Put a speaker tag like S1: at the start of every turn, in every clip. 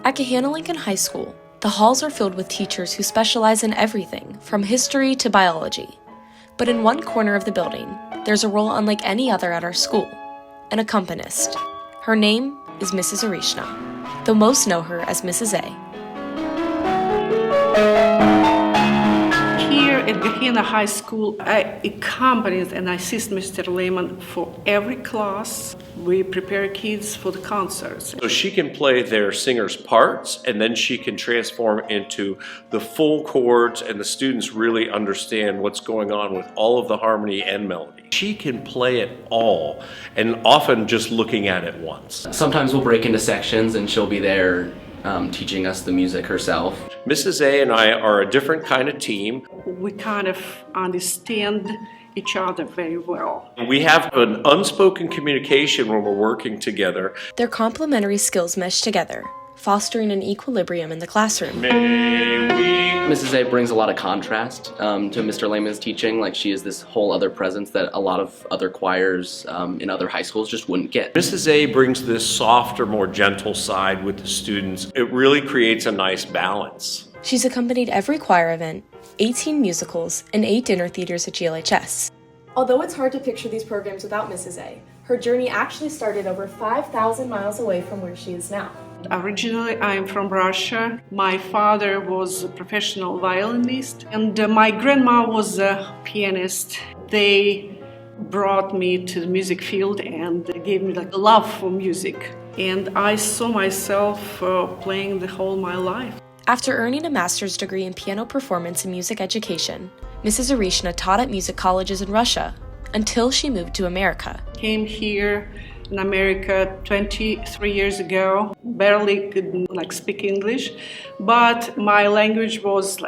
S1: At Gahanna Lincoln High School, the halls are filled with teachers who specialize in everything from history to biology. But in one corner of the building, there's a role unlike any other at our school, an accompanist. Her name is Mrs. Arishna, though most know her as Mrs. A.
S2: Here at Gahanna High School, I accompany and assist Mr. Lehman for every class. We prepare kids for the concerts.
S3: So she can play their singers' parts, and then she can transform into the full chords, and the students really understand what's going on with all of the harmony and melody. She can play it all, and often just looking at it once.
S4: Sometimes we'll break into sections and she'll be there teaching us the music herself.
S3: Mrs. A and I are a different kind of team.
S2: We kind of understand each other very well.
S3: We have an unspoken communication when we're working together.
S1: Their complementary skills mesh together, fostering an equilibrium in the classroom.
S4: Mrs. A brings a lot of contrast to Mr. Lehman's teaching. Like, she is this whole other presence that a lot of other choirs in other high schools just wouldn't get.
S3: Mrs. A brings this softer, more gentle side with the students. It really creates a nice balance.
S1: She's accompanied every choir event, 18 musicals, and 8 dinner theaters at GLHS. Although it's hard to picture these programs without Mrs. A, her journey actually started over 5,000 miles away from where she is now.
S2: Originally, I'm from Russia. My father was a professional violinist, and my grandma was a pianist. They brought me to the music field and they gave me like a love for music. And I saw myself playing the whole my life.
S1: After earning a master's degree in piano performance and music education, Mrs. Arishna taught at music colleges in Russia until she moved to America.
S2: Came here in America 23 years ago. Barely could speak English, but my language was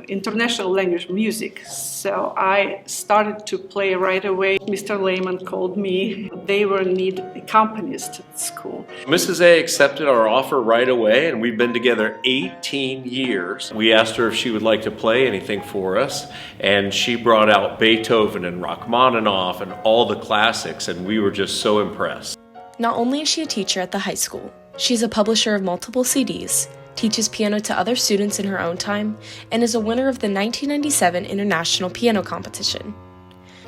S2: international language, music. So I started to play right away. Mr. Lehman called me. They were in need of accompanist at school.
S3: Mrs. A accepted our offer right away, and we've been together 18 years. We asked her if she would like to play anything for us, and she brought out Beethoven and Rachmaninoff and all the classics, and we were just so impressed.
S1: Not only is she a teacher at the high school, she's a publisher of multiple CDs, teaches piano to other students in her own time, and is a winner of the 1997 International Piano Competition.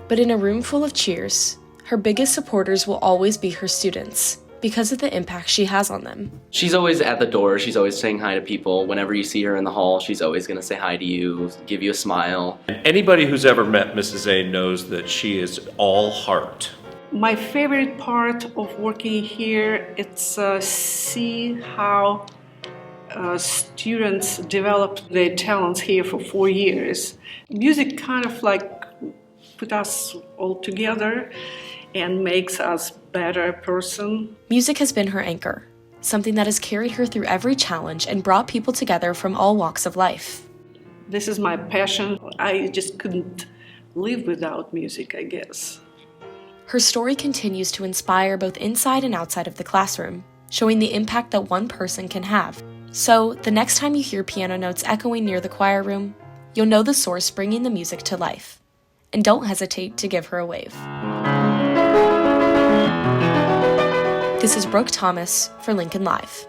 S1: But in a room full of cheers, her biggest supporters will always be her students, because of the impact she has on them.
S4: She's always at the door, she's always saying hi to people. Whenever you see her in the hall, she's always going to say hi to you, give you a smile.
S3: Anybody who's ever met Mrs. A knows that she is all heart.
S2: My favorite part of working here is see how students develop their talents here for 4 years. Music kind of put us all together and makes us better person.
S1: Music has been her anchor, something that has carried her through every challenge and brought people together from all walks of life.
S2: This is my passion. I just couldn't live without music, I guess.
S1: Her story continues to inspire both inside and outside of the classroom, showing the impact that one person can have. So, the next time you hear piano notes echoing near the choir room, you'll know the source bringing the music to life. And don't hesitate to give her a wave. This is Brooke Thomas for Lincoln Live.